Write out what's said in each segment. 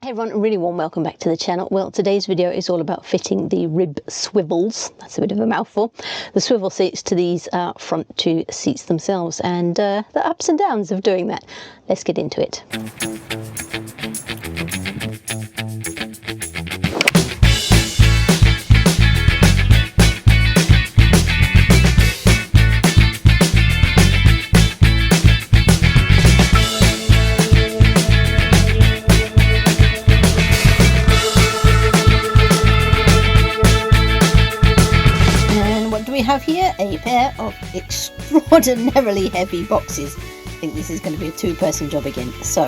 Hey everyone, a really warm welcome back to the channel. Well, today's video is all about fitting the rib swivels, that's a bit of a mouthful, the swivel seats to these front two seats themselves, and the ups and downs of doing that. Let's get into it. We have here a pair of extraordinarily heavy boxes. I think this is going to be a two-person job again, so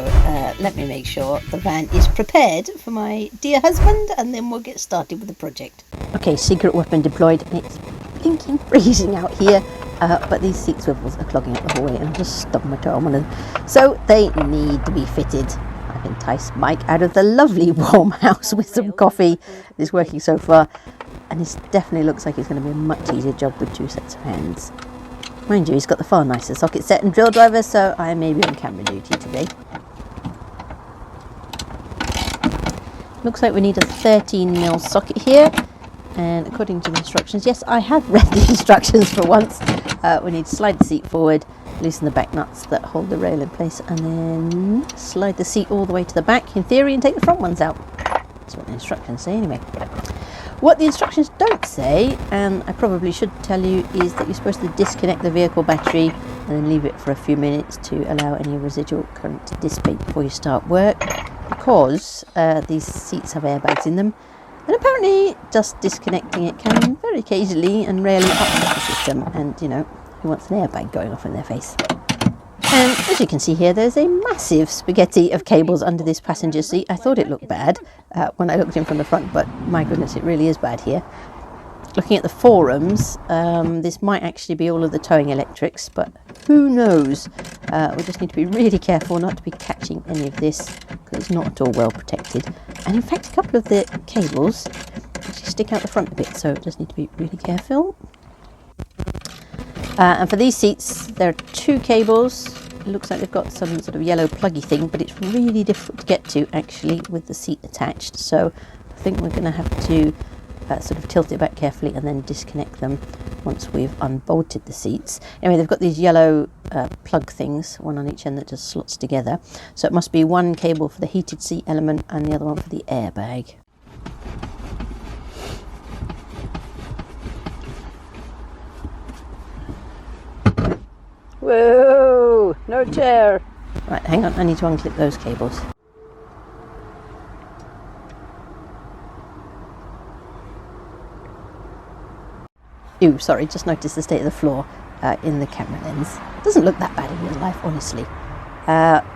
let me make sure the van is prepared for my dear husband, and then we'll get started with the project. Okay, secret weapon deployed, and it's blinking freezing out here, but these seat swivels are clogging up the hallway, and I've just stubbed my toe on one of them, so they need to be fitted. I've enticed Mike out of the lovely warm house with some coffee. It's working so far. And it definitely looks like it's going to be a much easier job with two sets of hands. Mind you, he's got the far nicer socket set and drill driver, so I may be on camera duty today. Looks like we need a 13mm socket here, and according to the instructions, yes, I have read the instructions for once. We need to slide the seat forward, loosen the back nuts that hold the rail in place, and then slide the seat all the way to the back, in theory, and take the front ones out. That's what the instructions say anyway. What the instructions don't say, and I probably should tell you, is that you're supposed to disconnect the vehicle battery and then leave it for a few minutes to allow any residual current to dissipate before you start work, because these seats have airbags in them, and apparently just disconnecting it can very occasionally and rarely upset the system, and you know, who wants an airbag going off in their face? And as you can see here, there's a massive spaghetti of cables under this passenger seat. I thought it looked bad when I looked in from the front, but my goodness, it really is bad here. Looking at the forums, this might actually be all of the towing electrics, but who knows? We just need to be really careful not to be catching any of this, because it's not at all well protected. And in fact, a couple of the cables actually stick out the front a bit, so just need to be really careful. And for these seats, there are two cables. It looks like they've got some sort of yellow pluggy thing, but it's really difficult to get to actually with the seat attached. So I think we're going to have to sort of tilt it back carefully and then disconnect them once we've unbolted the seats. Anyway, they've got these yellow plug things, one on each end that just slots together. So it must be one cable for the heated seat element and the other one for the airbag. Whoa, no chair. Right, hang on, I need to unclip those cables. Ooh, sorry, just noticed the state of the floor in the camera lens. Doesn't look that bad in real life, honestly.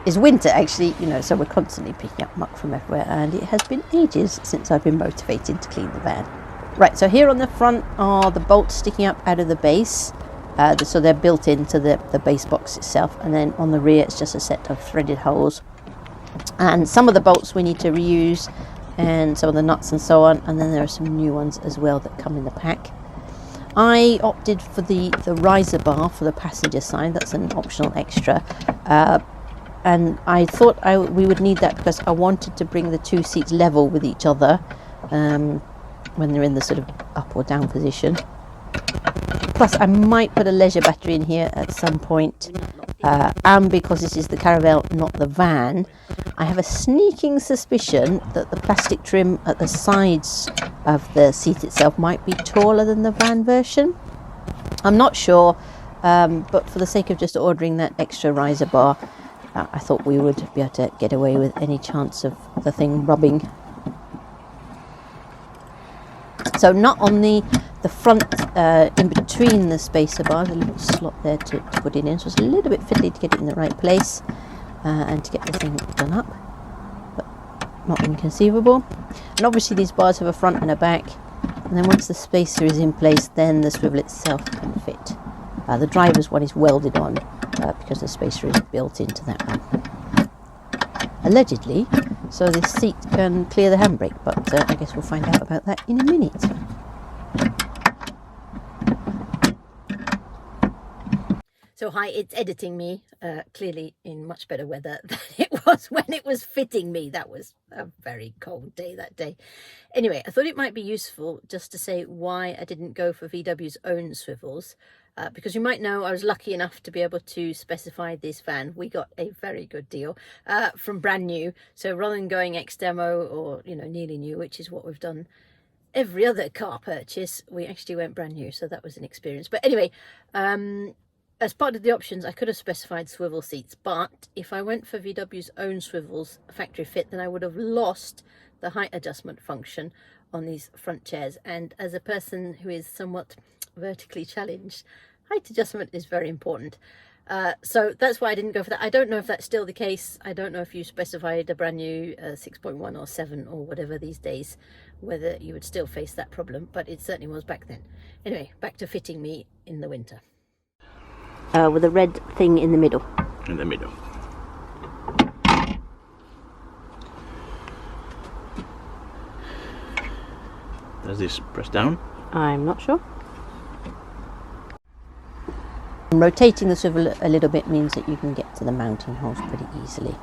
It's winter actually, you know, so we're constantly picking up muck from everywhere, and it has been ages since I've been motivated to clean the van. Right, so here on the front are the bolts sticking up out of the base. So they're built into the base box itself, and then on the rear it's just a set of threaded holes, and some of the bolts we need to reuse, and some of the nuts and so on, and then there are some new ones as well that come in the pack. I opted for the riser bar for the passenger side. That's an optional extra, and I thought we would need that because I wanted to bring the two seats level with each other when they're in the sort of up or down position. Plus, I might put a leisure battery in here at some point, and because this is the Caravelle, not the van, I have a sneaking suspicion that the plastic trim at the sides of the seat itself might be taller than the van version. I'm not sure, but for the sake of just ordering that extra riser bar, I thought we would be able to get away with any chance of the thing rubbing. So not on the front, in between the spacer bars, a little slot there to put it in, so it's a little bit fiddly to get it in the right place and to get the thing done up, but not inconceivable. And obviously these bars have a front and a back, and then once the spacer is in place, then the swivel itself can fit. The driver's one is welded on because the spacer is built into that one, allegedly, so this seat can clear the handbrake, but I guess we'll find out about that in a minute. So hi, it's editing me, clearly in much better weather than it was when it was fitting me. That was a very cold day that day. Anyway, I thought it might be useful just to say why I didn't go for VW's own swivels. Because you might know I was lucky enough to be able to specify this van. We got a very good deal from brand new. So rather than going ex-demo or, you know, nearly new, which is what we've done every other car purchase, we actually went brand new. So that was an experience. But anyway, as part of the options, I could have specified swivel seats. But if I went for VW's own swivels factory fit, then I would have lost the height adjustment function on these front chairs. And as a person who is somewhat vertically challenged, height adjustment is very important. So that's why I didn't go for that. I don't know if that's still the case. I don't know if you specified a brand new 6.1 or 7 or whatever these days, whether you would still face that problem, but it certainly was back then. Anyway, back to fitting me in the winter. With a red thing in the middle. In the middle. Does this press down? I'm not sure. Rotating the swivel a little bit means that you can get to the mounting holes pretty easily.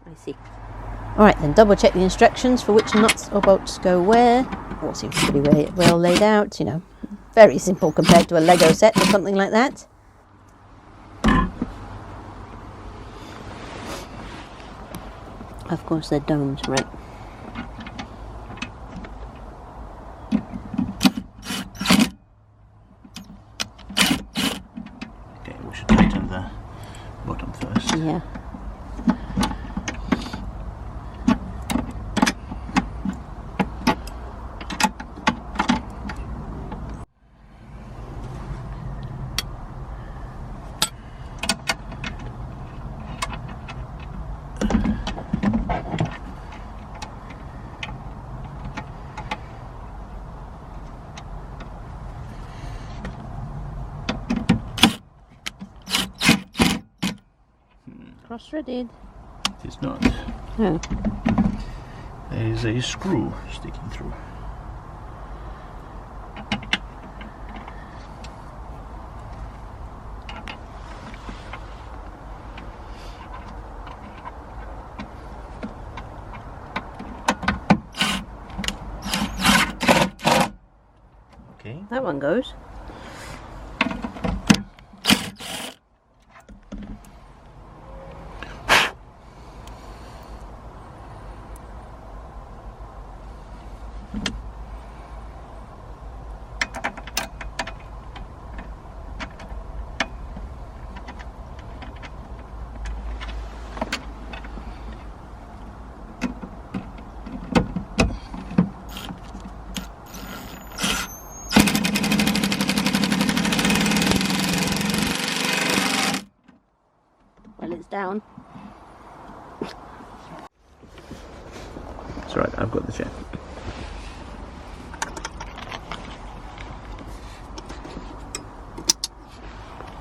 I see. Alright then, double check the instructions for which nuts or bolts go where. All seems pretty well laid out, you know. Very simple compared to a Lego set or something like that. Of course they're domes, right? Okay, we should tighten the bottom first. Yeah. Cross-threaded. It is not. Oh. There is a screw sticking through. Okay. That one goes. Down. It's alright, I've got the chair.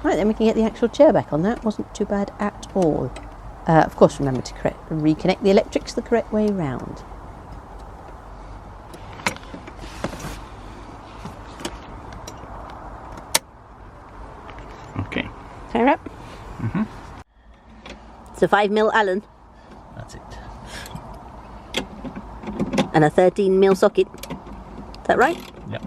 Right, then we can get the actual chair back on. That wasn't too bad at all. Of course, remember to reconnect the electrics the correct way round. Okay. Fire up. Mm-hmm. It's a 5mm Allen. That's it. And a 13mm socket. Is that right? Yeah.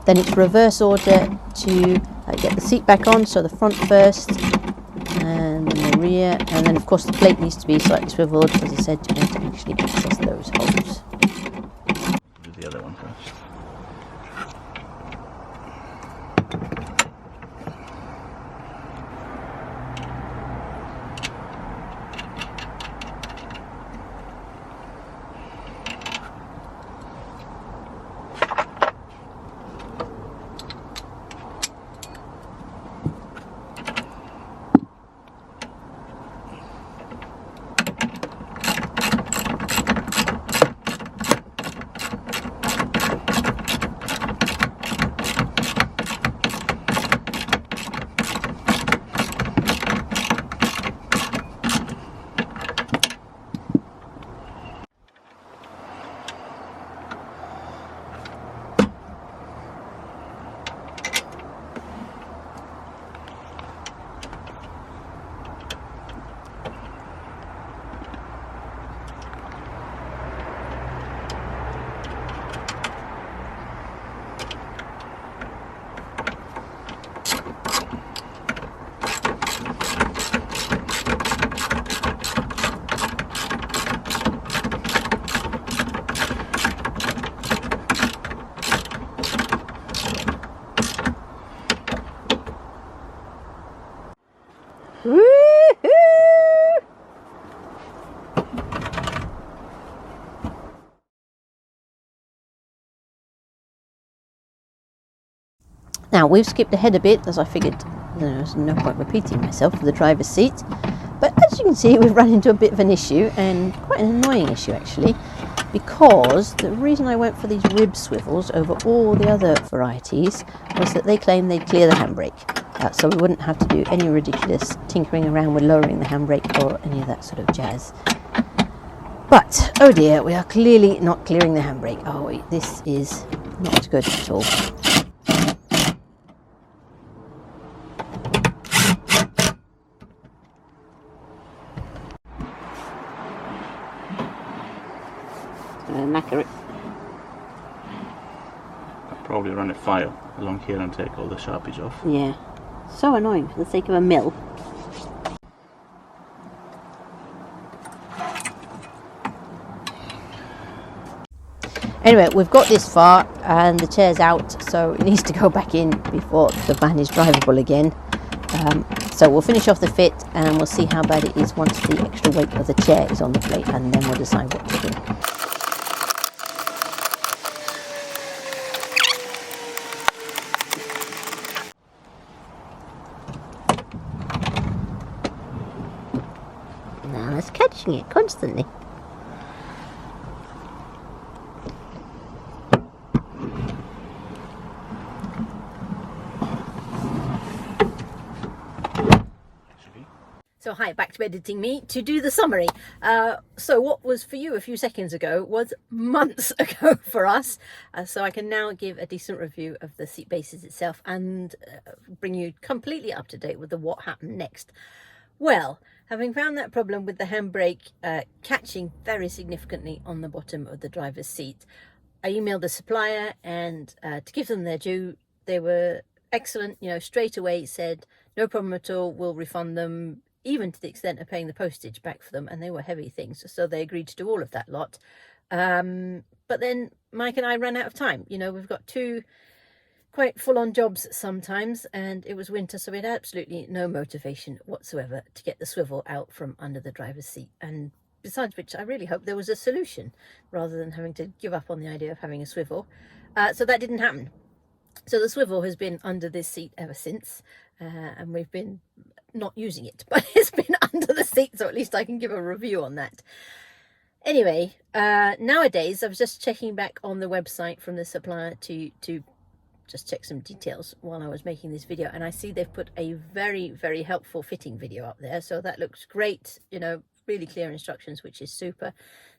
Then it's reverse order to get the seat back on, so the front first, and then the rear, and then of course the plate needs to be slightly swiveled, as I said, to be able to actually access those holes. Do the other one first. Now, we've skipped ahead a bit, as I figured there's no point repeating myself for the driver's seat. But as you can see, we've run into a bit of an issue, and quite an annoying issue actually, because the reason I went for these rib swivels over all the other varieties was that they claim they'd clear the handbrake. So we wouldn't have to do any ridiculous tinkering around with lowering the handbrake or any of that sort of jazz. But, oh dear, we are clearly not clearing the handbrake. Oh, this is not good at all. Knacker it. I'll probably run a file along here and take all the sharpies off. Yeah, so annoying for the sake of a mill. Anyway, we've got this far and the chair's out, so it needs to go back in before the van is drivable again. So we'll finish off the fit and we'll see how bad it is once the extra weight of the chair is on the plate, and then we'll decide what to do. Now it's catching it constantly. So hi, back to editing me to do the summary. So what was for you a few seconds ago was months ago for us. So I can now give a decent review of the seat bases itself and bring you completely up to date with the what happened next. Well, having found that problem with the handbrake catching very significantly on the bottom of the driver's seat, I emailed the supplier, and to give them their due, they were excellent. You know, straight away said, no problem at all, we'll refund them, even to the extent of paying the postage back for them, and they were heavy things, so they agreed to do all of that lot. But then Mike and I ran out of time. You know, we've got two quite full-on jobs sometimes, and it was winter, so we had absolutely no motivation whatsoever to get the swivel out from under the driver's seat. And besides which, I really hope there was a solution rather than having to give up on the idea of having a swivel. So that didn't happen. So the swivel has been under this seat ever since, and we've been not using it, but it's been under the seat, so at least I can give a review on that. Anyway, nowadays I was just checking back on the website from the supplier to just check some details while I was making this video, and I see they've put a very, very helpful fitting video up there, so that looks great. You know, really clear instructions, which is super.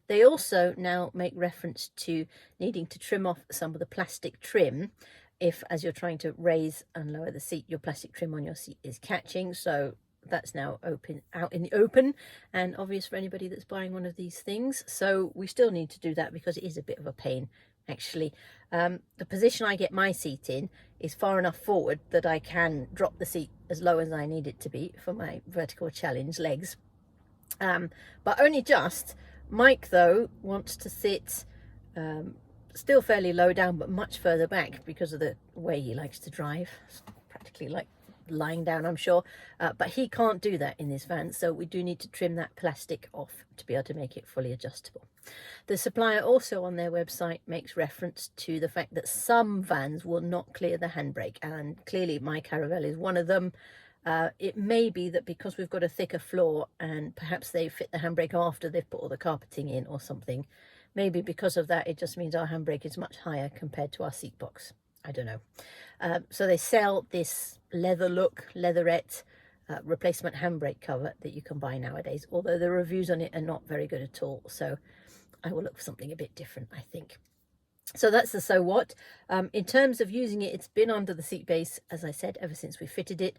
They also now make reference to needing to trim off some of the plastic trim if, as you're trying to raise and lower the seat, your plastic trim on your seat is catching. So that's now out in the open and obvious for anybody that's buying one of these things. So we still need to do that because it is a bit of a pain, actually. The position I get my seat in is far enough forward that I can drop the seat as low as I need it to be for my vertical challenge legs, but only just. Mike, though, wants to sit still fairly low down, but much further back because of the way he likes to drive. It's practically like lying down, I'm sure, but he can't do that in this van, so we do need to trim that plastic off to be able to make it fully adjustable. The supplier also on their website makes reference to the fact that some vans will not clear the handbrake, and clearly my Caravelle is one of them. It may be that because we've got a thicker floor and perhaps they fit the handbrake after they've put all the carpeting in or something, maybe because of that it just means our handbrake is much higher compared to our seat box. I don't know. So they sell this leather look, leatherette replacement handbrake cover that you can buy nowadays, although the reviews on it are not very good at all. So I will look for something a bit different, I think. So that's the so what. In terms of using it, it's been under the seat base, as I said, ever since we fitted it.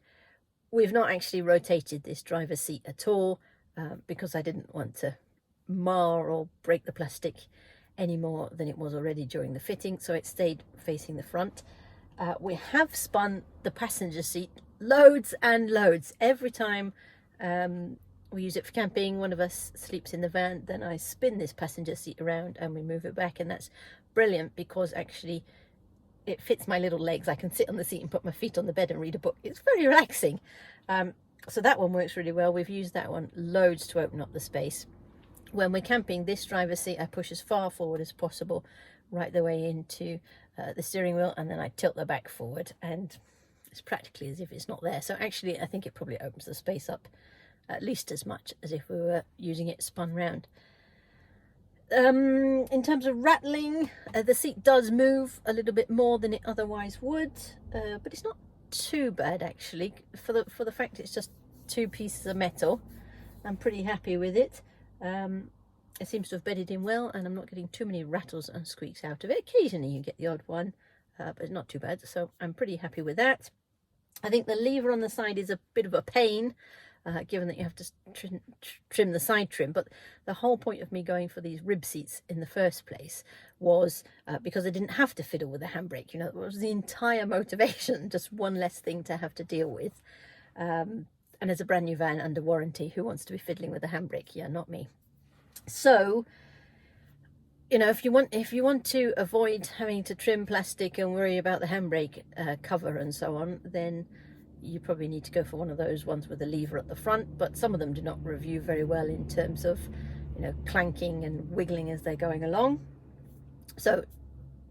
We've not actually rotated this driver's seat at all because I didn't want to mar or break the plastic any more than it was already during the fitting, so it stayed facing the front. We have spun the passenger seat loads and loads. Every time we use it for camping, one of us sleeps in the van, then I spin this passenger seat around and we move it back, and that's brilliant because actually it fits my little legs. I can sit on the seat and put my feet on the bed and read a book. It's very relaxing. So that one works really well. We've used that one loads to open up the space. When we're camping, this driver's seat I push as far forward as possible right the way into the steering wheel, and then I tilt the back forward, and it's practically as if it's not there. So actually I think it probably opens the space up at least as much as if we were using it spun round. In terms of rattling, the seat does move a little bit more than it otherwise would, but it's not too bad actually for the fact it's just two pieces of metal. I'm pretty happy with it. It seems to have bedded in well, and I'm not getting too many rattles and squeaks out of it. Occasionally you get the odd one, but it's not too bad, so I'm pretty happy with that. I think the lever on the side is a bit of a pain, given that you have to trim the side trim, but the whole point of me going for these rib seats in the first place was because I didn't have to fiddle with the handbrake. You know, it was the entire motivation, just one less thing to have to deal with. And as a brand new van under warranty, who wants to be fiddling with the handbrake? Yeah, not me. So, you know, if you want to avoid having to trim plastic and worry about the handbrake cover and so on, then you probably need to go for one of those ones with a lever at the front. But some of them do not review very well in terms of, you know, clanking and wiggling as they're going along. So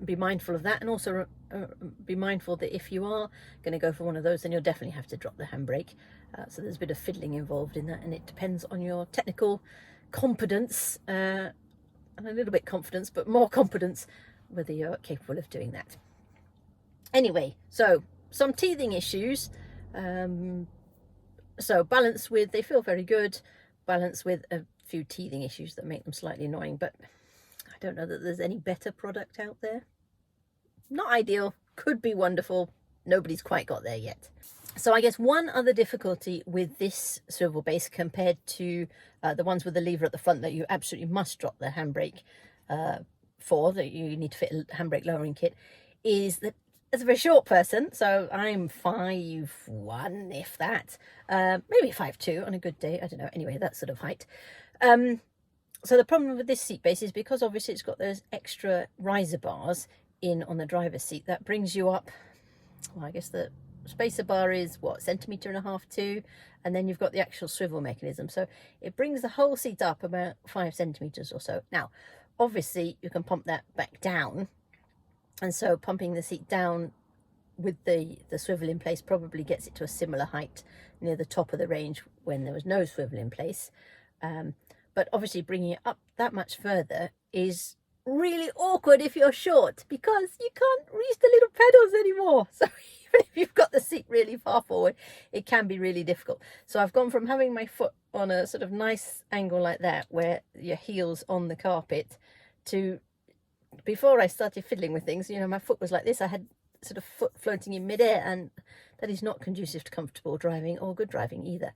be mindful of that, and also be mindful that if you are going to go for one of those, then you'll definitely have to drop the handbrake. So there's a bit of fiddling involved in that, and it depends on your technical competence, and a little bit confidence, but more competence, whether you're capable of doing that. Anyway, so some teething issues. So balance with, they feel very good, balance with a few teething issues that make them slightly annoying, but I don't know that there's any better product out there. Not ideal, could be wonderful, nobody's quite got there yet. So I guess one other difficulty with this swivel base compared to the ones with the lever at the front that you absolutely must drop the handbrake for, that you need to fit a handbrake lowering kit, is that as a very short person, so I'm 5'1", if that, maybe 5'2" on a good day, I don't know, anyway, that sort of height. So the problem with this seat base is because obviously it's got those extra riser bars in on the driver's seat, that brings you up, well, I guess the spacer bar is what, 1.5 centimeters, 2, and then you've got the actual swivel mechanism, so it brings the whole seat up about 5 centimeters or so. Now obviously you can pump that back down, and so pumping the seat down with the swivel in place probably gets it to a similar height near the top of the range when there was no swivel in place. But obviously bringing it up that much further is really awkward if you're short, because you can't reach the little pedals anymore. So even if you've got the seat really far forward, it can be really difficult. So I've gone from having my foot on a sort of nice angle like that, where your heel's on the carpet, to, before I started fiddling with things, you know, my foot was like this. I had sort of foot floating in midair, and that is not conducive to comfortable driving or good driving either.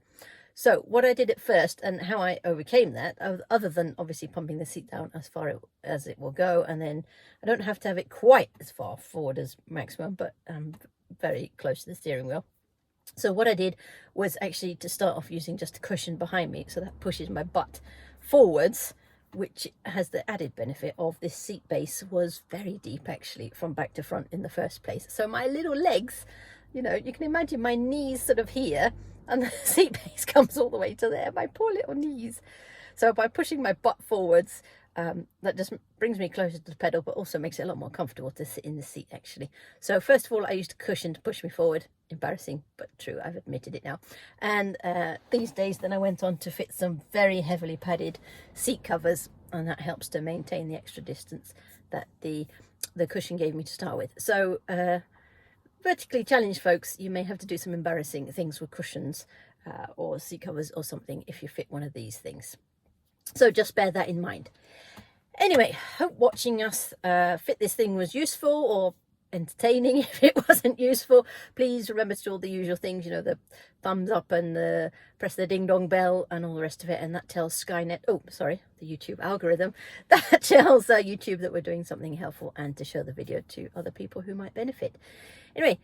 So what I did at first, and how I overcame that, other than obviously pumping the seat down as far as it will go, and then I don't have to have it quite as far forward as maximum, but very close to the steering wheel. So what I did was actually to start off using just a cushion behind me, so that pushes my butt forwards, which has the added benefit of this seat base was very deep actually from back to front in the first place. So my little legs, you know, you can imagine my knees sort of here, and the seat base comes all the way to there, my poor little knees. So by pushing my butt forwards, that just brings me closer to the pedal, but also makes it a lot more comfortable to sit in the seat actually. So first of all, I used a cushion to push me forward. Embarrassing, but true, I've admitted it now. And these days then I went on to fit some very heavily padded seat covers, and that helps to maintain the extra distance that the cushion gave me to start with. So vertically challenged folks, you may have to do some embarrassing things with cushions or seat covers or something if you fit one of these things. So just bear that in mind. Anyway, hope watching us fit this thing was useful or entertaining. If it wasn't useful, please remember to do all the usual things, you know, the thumbs up and the press the ding dong bell and all the rest of it, and that tells Skynet, oh sorry, the YouTube algorithm, that tells YouTube that we're doing something helpful, and to show the video to other people who might benefit. Anyway,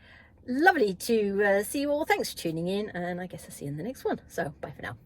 lovely to see you all. Thanks for tuning in, and I guess I'll see you in the next one. So bye for now.